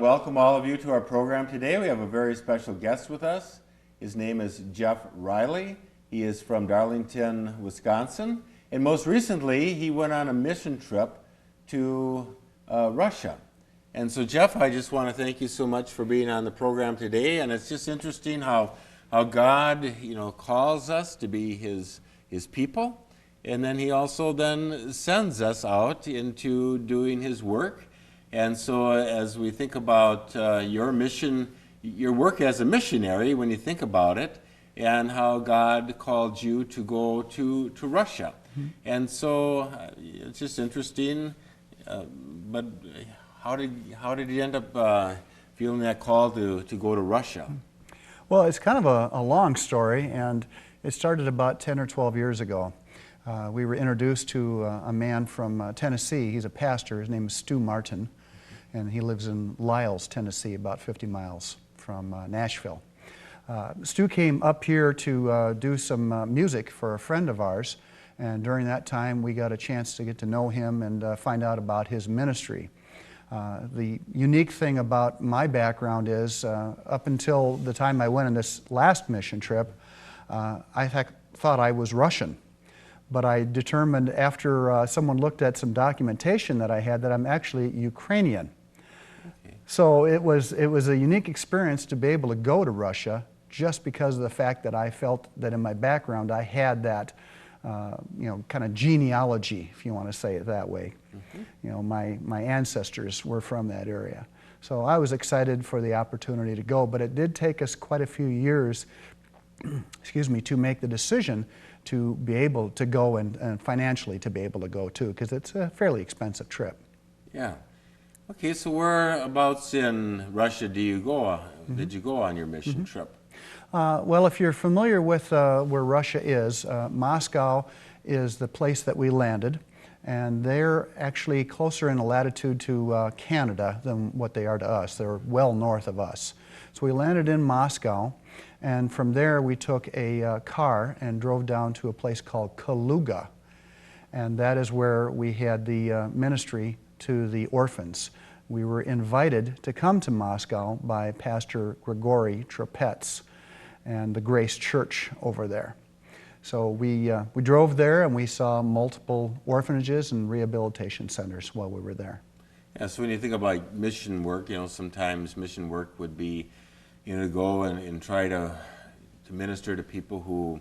welcome all of you to our program today. We have a very special guest with us. His name is Jeff Riley. He is from Darlington, Wisconsin. And most recently, he went on a mission trip to Russia. And so, Jeff, I just want to thank you so much for being on the program today. And it's just interesting how God, calls us to be His people. And then He also then sends us out into doing His work. And so as we think about your mission, your work as a missionary, when you think about it, and how God called you to go to Russia. Mm-hmm. And so it's just interesting, but how did you end up feeling that call to go to Russia? Well, it's kind of a long story, and it started about 10 or 12 years ago. We were introduced to a man from Tennessee. He's a pastor. His name is Stu Martin, and he lives in Lyles, Tennessee, about 50 miles from Nashville. Stu came up here to do some music for a friend of ours, and during that time we got a chance to get to know him and find out about his ministry. The unique thing about my background is, up until the time I went on this last mission trip, I thought I was Russian. But I determined after someone looked at some documentation that I had that I'm actually Ukrainian. Okay. So it was a unique experience to be able to go to Russia just because of the fact that I felt that in my background I had that kind of genealogy, if you want to say it that way. Mm-hmm. My ancestors were from that area. So I was excited for the opportunity to go, but it did take us quite a few years to make the decision to be able to go and financially to be able to go too, because it's a fairly expensive trip. Yeah. Okay, so whereabouts in Russia do you go? Mm-hmm. Did you go on your mission Mm-hmm. trip? Well, if you're familiar with where Russia is, Moscow is the place that we landed, and they're actually closer in latitude to Canada than what they are to us. They're well north of us. So we landed in Moscow, and from there we took a car and drove down to a place called Kaluga, and that is where we had the ministry to the orphans. We were invited to come to Moscow by Pastor Grigory Trapets and the Grace Church over there. So we drove there and we saw multiple orphanages and rehabilitation centers while we were there. Yeah, so when you think about mission work, sometimes mission work would be, to go and try to minister to people who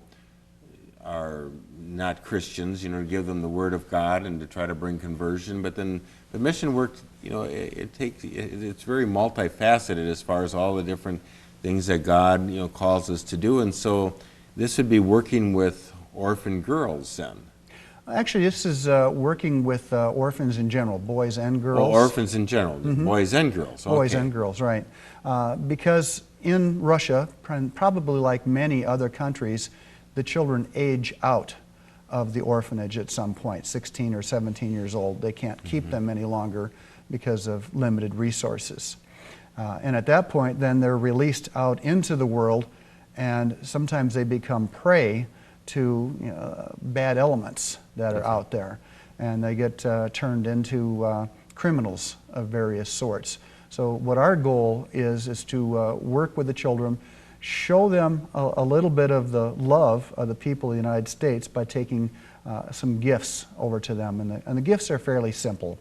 are not Christians, to give them the Word of God and to try to bring conversion. But then the mission work, it's very multifaceted as far as all the different things that God, calls us to do. And so this would be working with orphan girls then. Actually, this is working with orphans in general, boys and girls. Well, orphans in general, mm-hmm. Boys and girls. Okay. Boys and girls, right. Because in Russia, probably like many other countries, the children age out of the orphanage at some point, 16 or 17 years old. They can't keep mm-hmm. them any longer because of limited resources. And at that point, then they're released out into the world, and sometimes they become prey to bad elements that are out there, and they get turned into criminals of various sorts. So what our goal is to work with the children, show them a little bit of the love of the people of the United States by taking some gifts over to them. And the gifts are fairly simple,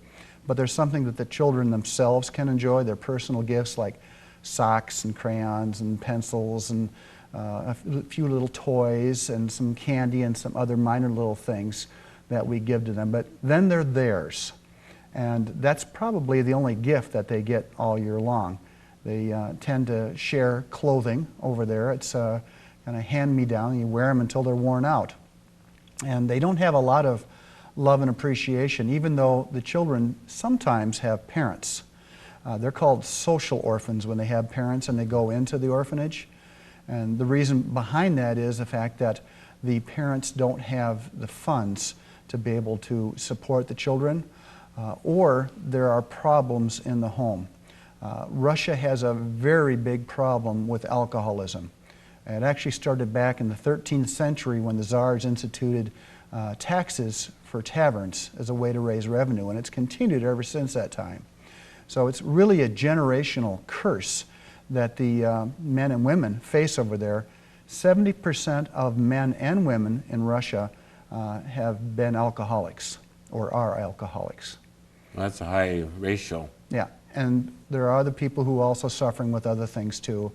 but there's something that the children themselves can enjoy, their personal gifts like socks and crayons and pencils and a few little toys and some candy and some other minor little things that we give to them. But then they're theirs. And that's probably the only gift that they get all year long. They tend to share clothing over there. It's kind of hand-me-down. You wear them until they're worn out. And they don't have a lot of love and appreciation, even though the children sometimes have parents. They're called social orphans when they have parents and they go into the orphanage. And the reason behind that is the fact that the parents don't have the funds to be able to support the children, or there are problems in the home. Russia has a very big problem with alcoholism. It actually started back in the 13th century when the Tsars instituted taxes for taverns as a way to raise revenue, and it's continued ever since that time. So it's really a generational curse that the men and women face over there. 70% of men and women in Russia have been alcoholics or are alcoholics. Well, that's a high ratio. Yeah, and there are other people who are also suffering with other things too.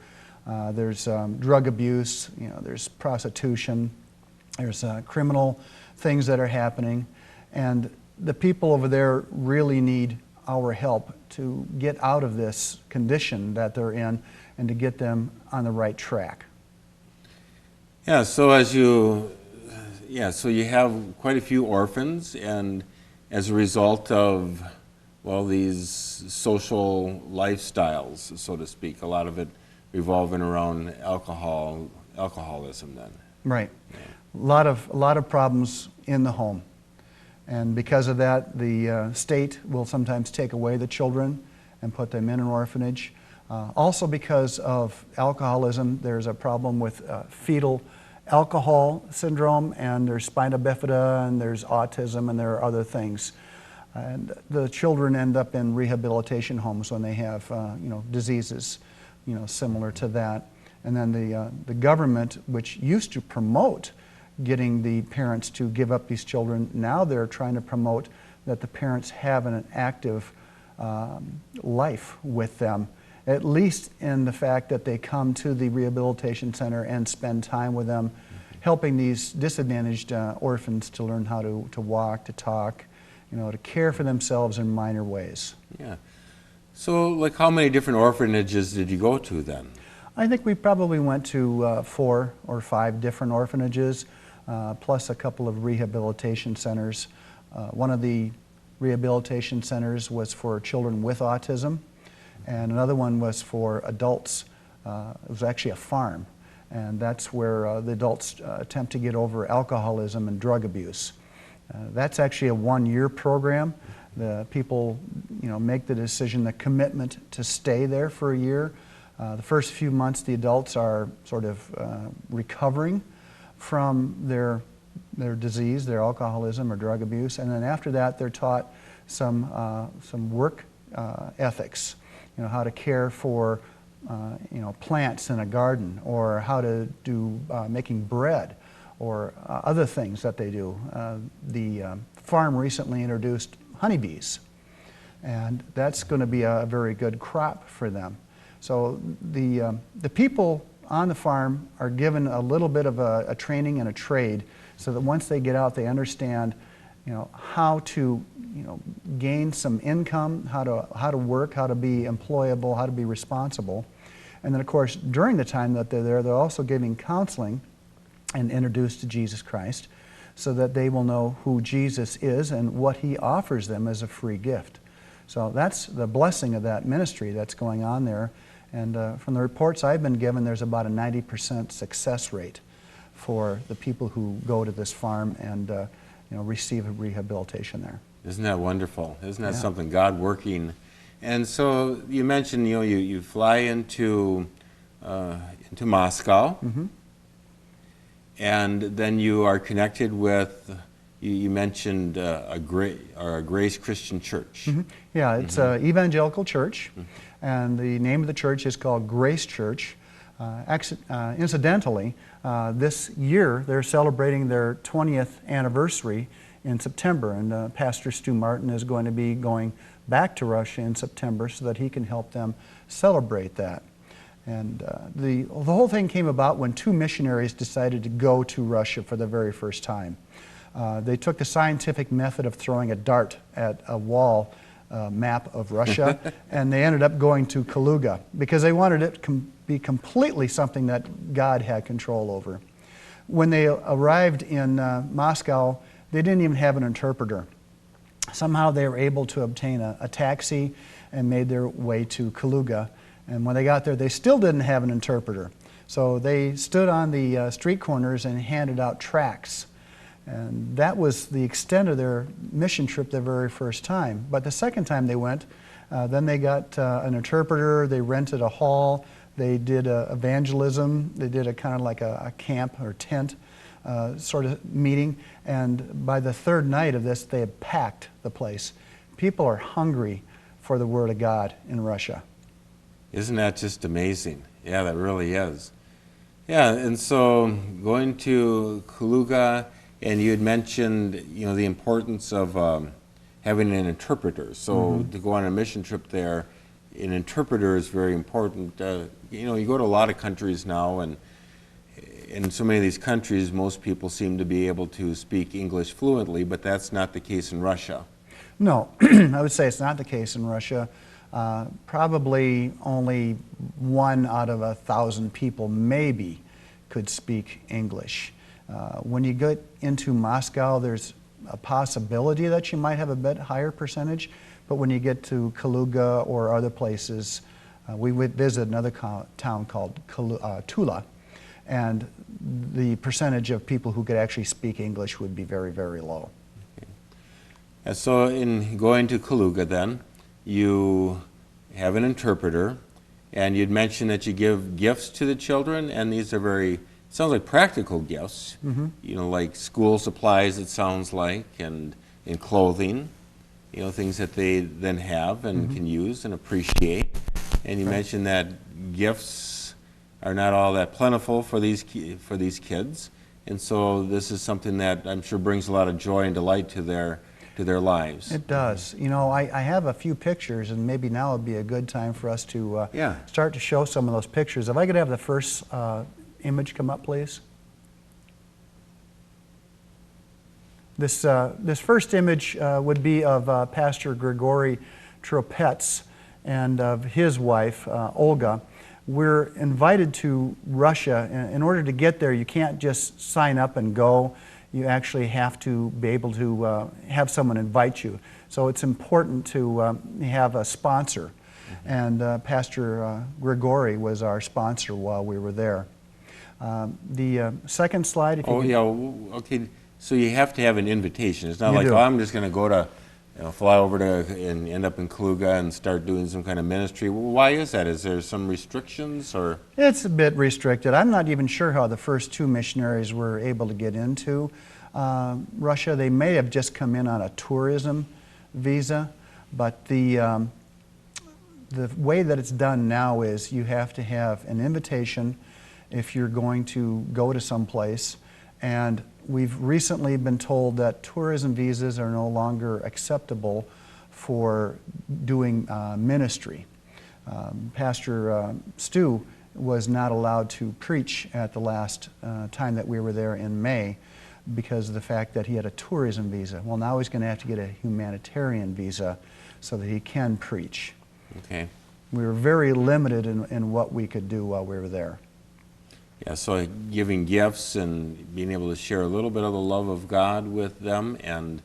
There's drug abuse, there's prostitution, there's criminal things that are happening, and the people over there really need our help to get out of this condition that they're in and to get them on the right track. Yeah, so you have quite a few orphans, and as a result of, well, these social lifestyles, so to speak, a lot of it revolving around alcoholism then. Right. Yeah. A lot of problems in the home. And because of that, the state will sometimes take away the children and put them in an orphanage. Also because of alcoholism, there's a problem with fetal alcohol syndrome, and there's spina bifida, and there's autism, and there are other things. And the children end up in rehabilitation homes when they have diseases similar to that. And then the government, which used to promote getting the parents to give up these children, now they're trying to promote that the parents have an active life with them, at least in the fact that they come to the rehabilitation center and spend time with them, helping these disadvantaged orphans to learn how to walk, to talk, to care for themselves in minor ways. Yeah. So, like, how many different orphanages did you go to then? I think we probably went to 4 or 5 different orphanages, plus a couple of rehabilitation centers. One of the rehabilitation centers was for children with autism, and another one was for adults. It was actually a farm, and that's where the adults attempt to get over alcoholism and drug abuse. That's actually a 1-year program. The people, make the decision, the commitment to stay there for a year. The first few months, the adults are sort of recovering from their disease, their alcoholism or drug abuse, and then after that, they're taught some work ethics. How to care for plants in a garden, or how to do making bread, or other things that they do. The farm recently introduced honeybees, and that's going to be a very good crop for them. So the people on the farm are given a little bit of a training and a trade, so that once they get out, they understand, how to, gain some income, how to work, how to be employable, how to be responsible. And then, of course, during the time that they're there, they're also giving counseling and introduced to Jesus Christ, so that they will know who Jesus is and what He offers them as a free gift. So that's the blessing of that ministry that's going on there. And from the reports I've been given, there's about a 90% success rate for the people who go to this farm and receive a rehabilitation there. Isn't that wonderful? Isn't that something, God working? And so you mentioned, you fly into Moscow, Mm-hmm. and then you are connected with, you mentioned a Grace Christian Church. Mm-hmm. Yeah, it's an evangelical church, and the name of the church is called Grace Church. Incidentally, this year they're celebrating their 20th anniversary in September, and Pastor Stu Martin is going to be going back to Russia in September so that he can help them celebrate that. And the whole thing came about when 2 missionaries decided to go to Russia for the very first time. They took the scientific method of throwing a dart at a wall map of Russia, and they ended up going to Kaluga because they wanted it to be completely something that God had control over. When they arrived in Moscow, they didn't even have an interpreter. Somehow they were able to obtain a taxi and made their way to Kaluga. And when they got there, they still didn't have an interpreter. So they stood on the street corners and handed out tracts. And that was the extent of their mission trip the very first time. But the second time they went, then they got an interpreter, they rented a hall, they did evangelism, they did a kind of like a camp or tent sort of meeting. And by the third night of this, they had packed the place. People are hungry for the Word of God in Russia. Isn't that just amazing? Yeah, that really is. Yeah, and so going to Kaluga, and you had mentioned, the importance of having an interpreter. So to go on a mission trip there, an interpreter is very important. You go to a lot of countries now, and in so many of these countries, most people seem to be able to speak English fluently, but that's not the case in Russia. No, I would say it's not the case in Russia. Probably only 1 out of 1,000 people maybe could speak English. When you get into Moscow, there's a possibility that you might have a bit higher percentage, but when you get to Kaluga or other places, we would visit another town called Tula, and the percentage of people who could actually speak English would be very, very low. Okay. And so in going to Kaluga then, you have an interpreter, and you'd mentioned that you give gifts to the children, and these are sounds like practical gifts, like school supplies, it sounds like, and clothing, things that they then have and can use and appreciate. And you mentioned that gifts are not all that plentiful for these kids, and so this is something that I'm sure brings a lot of joy and delight to their lives. It does. I have a few pictures, and maybe now would be a good time for us to start to show some of those pictures. If I could have the first image come up, please. This first image would be of Pastor Grigory Tropets and of his wife, Olga. We're invited to Russia. In order to get there, you can't just sign up and go. You actually have to be able to have someone invite you. So it's important to have a sponsor. And Pastor Grigory was our sponsor while we were there. The second slide, if you okay. So you have to have an invitation. It's not like, do. I'm just going to go to, fly over to and end up in Kaluga and start doing some kind of ministry. Well, why is that? Is there some restrictions, or? It's a bit restricted. I'm not even sure how the first 2 missionaries were able to get into Russia. They may have just come in on a tourism visa, but the way that it's done now is you have to have an invitation if you're going to go to some place, and we've recently been told that tourism visas are no longer acceptable for doing ministry. Pastor Stu was not allowed to preach at the last time that we were there in May because of the fact that he had a tourism visa. Well, now he's going to have to get a humanitarian visa so that he can preach. Okay. We were very limited in what we could do while we were there. Yeah, so giving gifts and being able to share a little bit of the love of God with them, and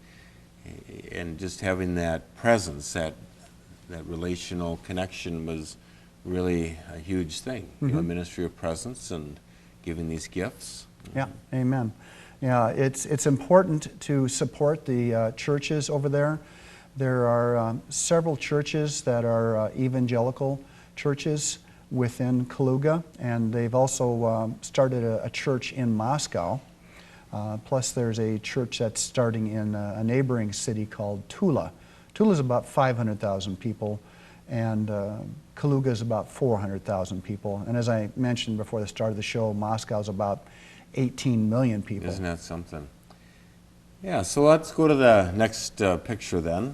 just having that presence, that relational connection was really a huge thing. Ministry of presence and giving these gifts. Yeah, amen. Yeah, it's important to support the churches over there. There are several churches that are evangelical churches within Kaluga, and they've also started a church in Moscow. Plus there's a church that's starting in a neighboring city called Tula. Tula is about 500,000 people, and Kaluga is about 400,000 people. And as I mentioned before the start of the show, Moscow is about 18 million people. Isn't that something? Yeah, so let's go to the next picture then.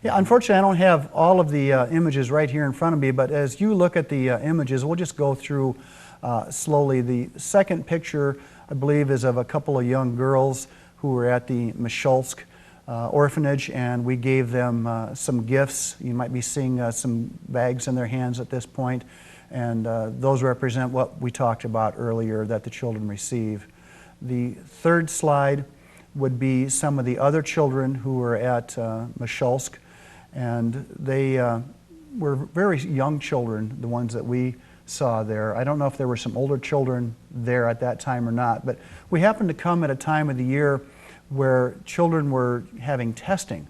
Yeah. Unfortunately, I don't have all of the images right here in front of me, but as you look at the images, we'll just go through slowly. The second picture, I believe, is of a couple of young girls who were at the Misholsk orphanage, and we gave them some gifts. You might be seeing some bags in their hands at this point, and those represent what we talked about earlier that the children receive. The third slide would be some of the other children who were at Misholsk, and they were very young children, the ones that we saw there. I don't know if there were some older children there at that time or not, but we happened to come at a time of the year where children were having testing.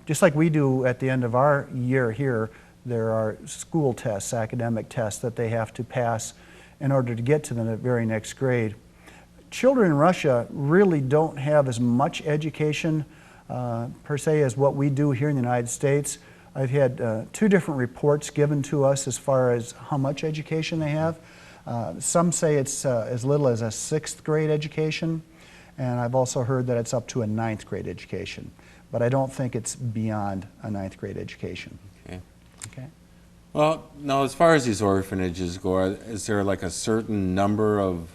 Just like we do at the end of our year here, there are school tests, academic tests that they have to pass in order to get to the very next grade. Children in Russia really don't have as much education per se as what we do here in the United States. I've had 2 different reports given to us as far as how much education they have. Some say it's as little as a 6th grade education, and I've also heard that it's up to a 9th grade education. But I don't think it's beyond a 9th grade education. Okay. Okay. Well, now as far as these orphanages go, is there like a certain number of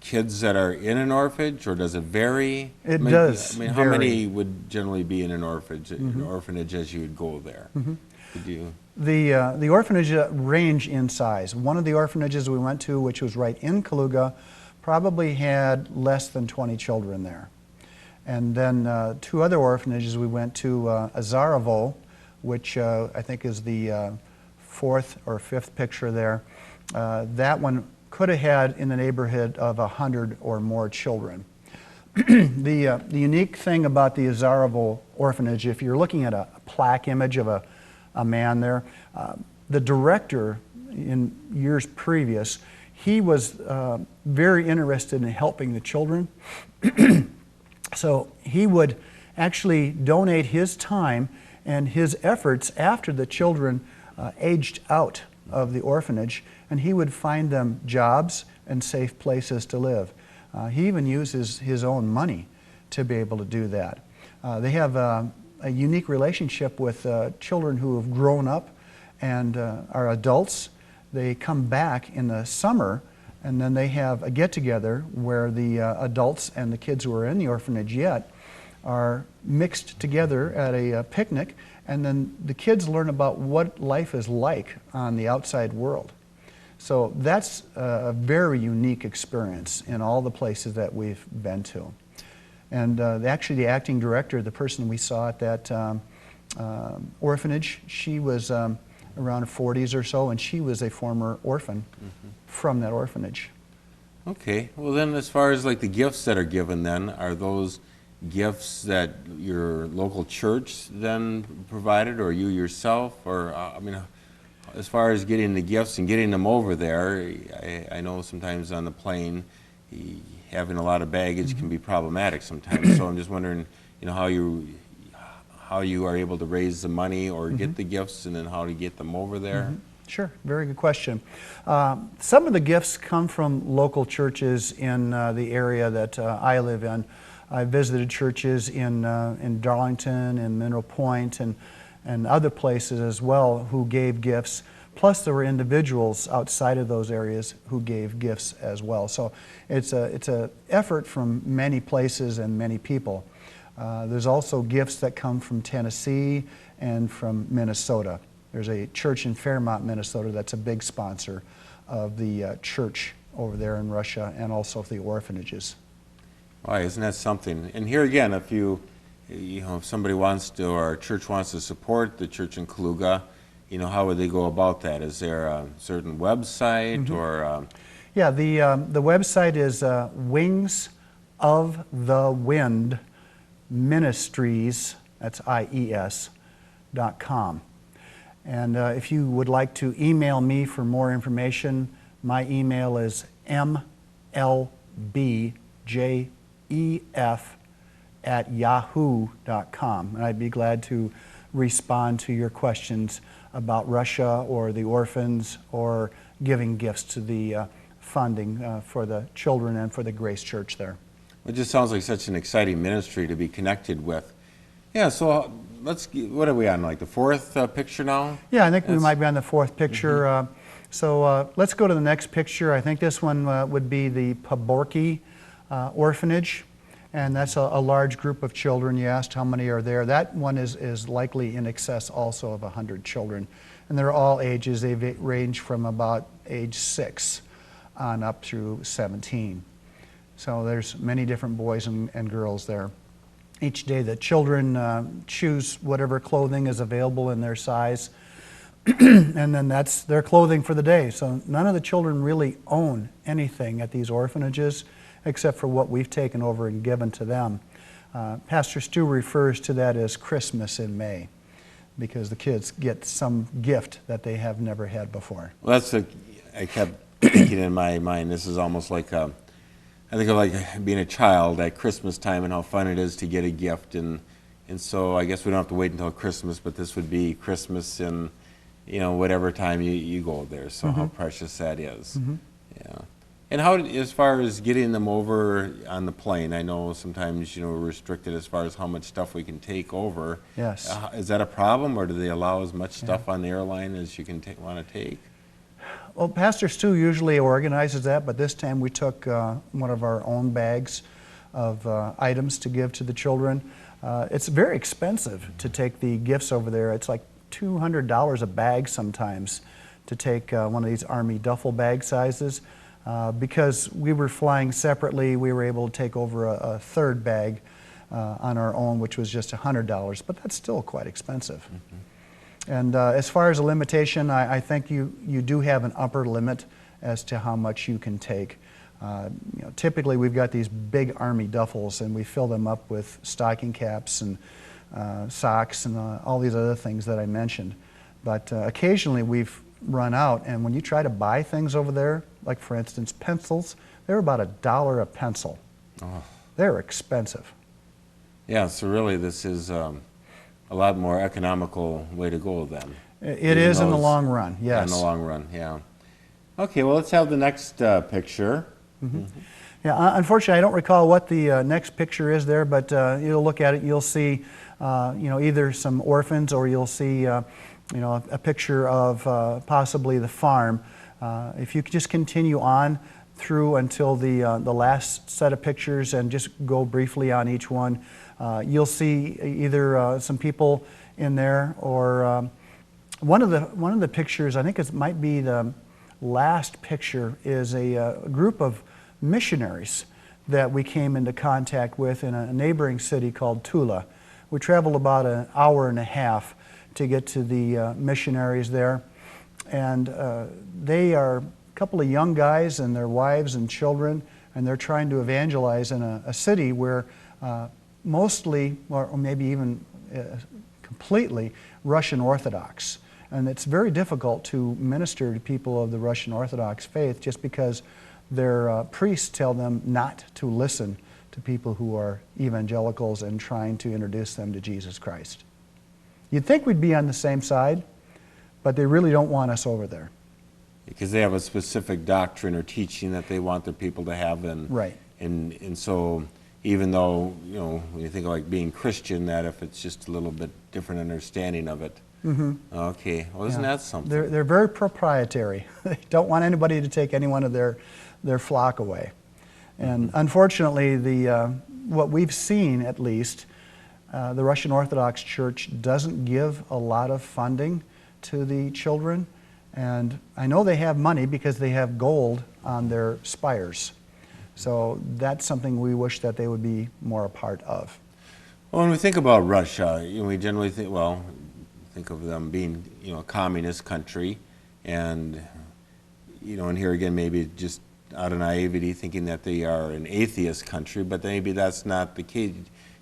kids that are in an orphanage, or does it vary? It does I mean, how vary. many would generally be in an orphanage as you would go there? Could you? The orphanage range in size. One of the orphanages we went to, which was right in Kaluga, probably had less than 20 children there. And then 2 other orphanages we went to, Azarovo, which I think is the 4th or 5th picture there. That one could have had in the neighborhood of 100 or more children. The unique thing about the Azarovo orphanage, if you're looking at a plaque image of a man there, the director in years previous, he was very interested in helping the children. So he would actually donate his time and his efforts after the children aged out of the orphanage, and he would find them jobs and safe places to live. He even uses his own money to be able to do that. They have a unique relationship with children who have grown up and are adults. They come back in the summer, and then they have a get-together where the adults and the kids who are in the orphanage yet are mixed together at a picnic, and then the kids learn about what life is like on the outside world. So that's a very unique experience in all the places that we've been to. And actually the acting director, the person we saw at that orphanage, she was around 40s or so, and she was a former orphan from that orphanage. Okay. Well, then as far as like the gifts that are given then, are those gifts that your local church then provided, or you yourself, or I mean, as far as getting the gifts and getting them over there, I know sometimes on the plane having a lot of baggage can be problematic sometimes. So I'm just wondering, you know, how you are able to raise the money or get the gifts, and then how to get them over there. Sure, very good question. Some of the gifts come from local churches in the area that I live in. I visited churches in Darlington and Mineral Point and other places as well who gave gifts. Plus there were individuals outside of those areas who gave gifts as well. So it's a effort from many places and many people. There's also gifts that come from Tennessee and from Minnesota. There's a church in Fairmont, Minnesota that's a big sponsor of the church over there in Russia, and also the orphanages. Why, isn't that something? And here again, if if somebody wants to, or a church wants to support the church in Kaluga, how would they go about that? Is there a certain website or? Yeah, the website is Wings of the Wind Ministries, that's IES.com. And if you would like to email me for more information, my email is mlbjef@yahoo.com. And I'd be glad to respond to your questions about Russia or the orphans or giving gifts to the funding for the children and for the Grace Church there. It just sounds like such an exciting ministry to be connected with. Yeah, so what are we on, like the 4th picture now? Yeah, I think we might be on the 4th picture. So let's go to the next picture. I think this one would be the Poborky orphanage, and that's a large group of children. You asked how many are there. That one is likely in excess also of 100 children, and they're all ages. They range from about age 6 on up through 17. So there's many different boys and girls there. Each day the children choose whatever clothing is available in their size, and then that's their clothing for the day. So none of the children really own anything at these orphanages except for what we've taken over and given to them. Pastor Stu refers to that as Christmas in May, because the kids get some gift that they have never had before. Well, I kept thinking in my mind, this is almost like I think of like being a child at Christmas time and how fun it is to get a gift, and And so I guess we don't have to wait until Christmas, but this would be Christmas in, whatever time you go there. So how precious that is. Yeah. And how, as far as getting them over on the plane, I know sometimes, we're restricted as far as how much stuff we can take over. Yes. Is that a problem, or do they allow as much stuff on the airline as you can want to take? Well, Pastor Stu usually organizes that, but this time we took one of our own bags of items to give to the children. It's very expensive to take the gifts over there. It's like $200 a bag sometimes to take one of these Army duffel bag sizes. Because we were flying separately, we were able to take over a third bag on our own, which was just $100, but that's still quite expensive. And as far as a limitation, I think you do have an upper limit as to how much you can take. Typically we've got these big Army duffels, and we fill them up with stocking caps and socks and all these other things that I mentioned. But occasionally we've run out, and when you try to buy things over there, like for instance pencils, they're about $1 a pencil. Oh. They're expensive. Yeah, so really this is a lot more economical way to go then. It is in the long run, yes. In the long run, yeah. Okay, well, let's have the next picture. Yeah, unfortunately I don't recall what the next picture is there, but you'll look at it, you'll see either some orphans, or you'll see a picture of possibly the farm. If you could just continue on through until the last set of pictures and just go briefly on each one, you'll see either some people in there, or one of the pictures, I think it might be the last picture, is a group of missionaries that we came into contact with in a neighboring city called Tula. We traveled about an hour and a half to get to the missionaries there, and they are a couple of young guys and their wives and children, and they're trying to evangelize in a city where mostly, or maybe even completely, Russian Orthodox. And it's very difficult to minister to people of the Russian Orthodox faith just because their priests tell them not to listen to people who are evangelicals and trying to introduce them to Jesus Christ. You'd think we'd be on the same side, but they really don't want us over there. Because they have a specific doctrine or teaching that they want their people to have. And, right. And so even though, when you think of like being Christian, that if it's just a little bit different understanding of it. Okay, well, isn't that something? They're very proprietary. They don't want anybody to take any one of their flock away. And unfortunately, what we've seen, at least, the Russian Orthodox Church doesn't give a lot of funding to the children. And I know they have money because they have gold on their spires. So that's something we wish that they would be more a part of. Well, when we think about Russia, we generally think, think of them being, a communist country, and, and here again, maybe just out of naivety, thinking that they are an atheist country, but maybe that's not the case.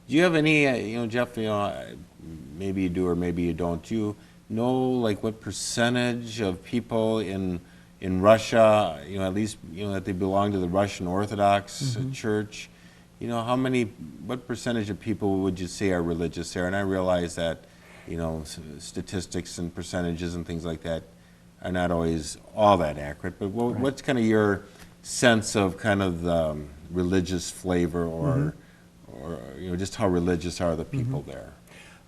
Do you have any, Jeff, maybe you do or maybe you don't, do you know, like, what percentage of people in Russia, at least, that they belong to the Russian Orthodox Church? What percentage of people would you say are religious there? And I realize that, statistics and percentages and things like that are not always all that accurate, but what's kind of your sense of kind of the religious flavor, or just how religious are the people there?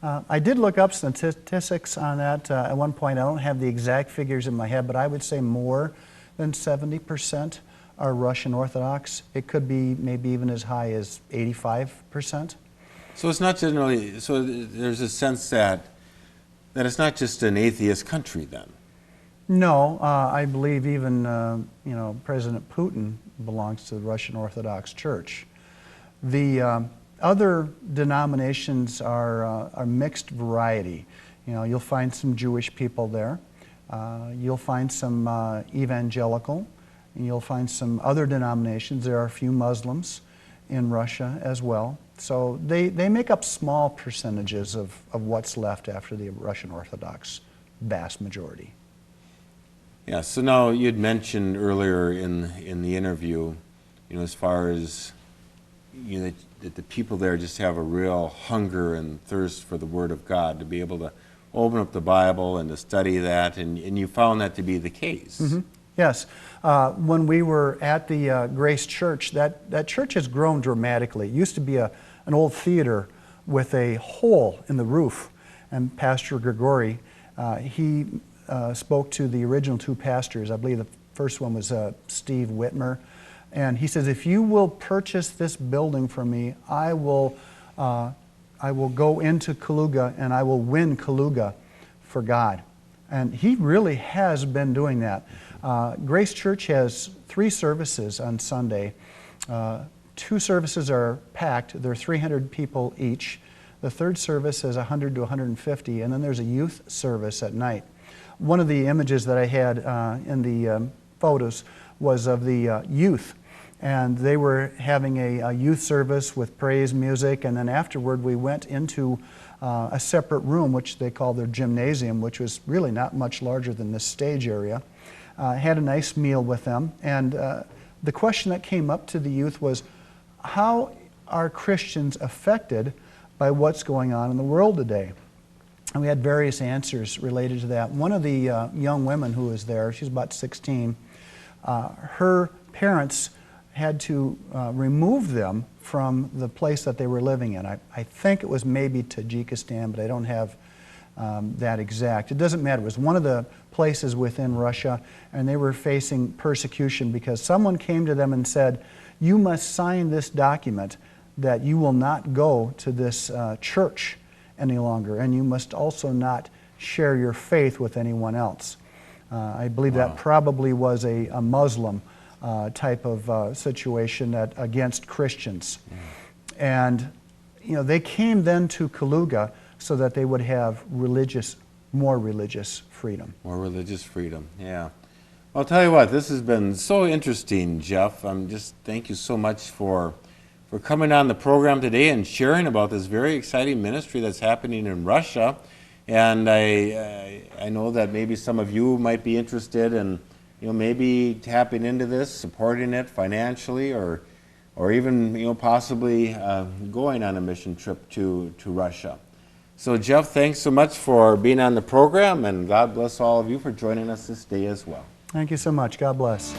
I did look up statistics on that at one point. I don't have the exact figures in my head, but I would say more than 70% are Russian Orthodox. It could be maybe even as high as 85%. So it's not generally, so there's a sense that it's not just an atheist country then? No, I believe even President Putin belongs to the Russian Orthodox Church. The other denominations are mixed variety. You'll find some Jewish people there. You'll find some evangelical. And you'll find some other denominations. There are a few Muslims in Russia as well. So they make up small percentages of what's left after the Russian Orthodox vast majority. Yeah, so now you'd mentioned earlier in the interview, as far as that the people there just have a real hunger and thirst for the Word of God, to be able to open up the Bible and to study that, and you found that to be the case. Mm-hmm. Yes. When we were at the Grace Church, that church has grown dramatically. It used to be an old theater with a hole in the roof, and Pastor Grigori, he spoke to the original two pastors. I believe the first one was Steve Whitmer, and he says, if you will purchase this building for me, I will go into Kaluga and I will win Kaluga for God. And he really has been doing that. Grace Church has 3 services on Sunday. 2 services are packed. They're 300 people each. The third service is 100 to 150, and then there's a youth service at night. One of the images that I had in the photos was of the youth, and they were having a youth service with praise music, and then afterward we went into a separate room, which they call their gymnasium, which was really not much larger than this stage area. Had a nice meal with them, and the question that came up to the youth was, how are Christians affected by what's going on in the world today? And we had various answers related to that. One of the young women who was there, she's about 16, her parents had to remove them from the place that they were living in. I think it was maybe Tajikistan, but I don't have that exact. It doesn't matter. It was one of the places within Russia, and they were facing persecution because someone came to them and said, you must sign this document that you will not go to this church any longer, and you must also not share your faith with anyone else. I believe that probably was a Muslim type of situation that against Christians. And they came then to Kaluga so that they would have more religious freedom. More religious freedom, yeah. I'll tell you what, this has been so interesting, Jeff. Thank you so much for coming on the program today and sharing about this very exciting ministry that's happening in Russia. And I know that maybe some of you might be interested in maybe tapping into this, supporting it financially, or even possibly going on a mission trip to Russia. So Jeff, thanks so much for being on the program, and God bless all of you for joining us this day as well. Thank you so much. God bless.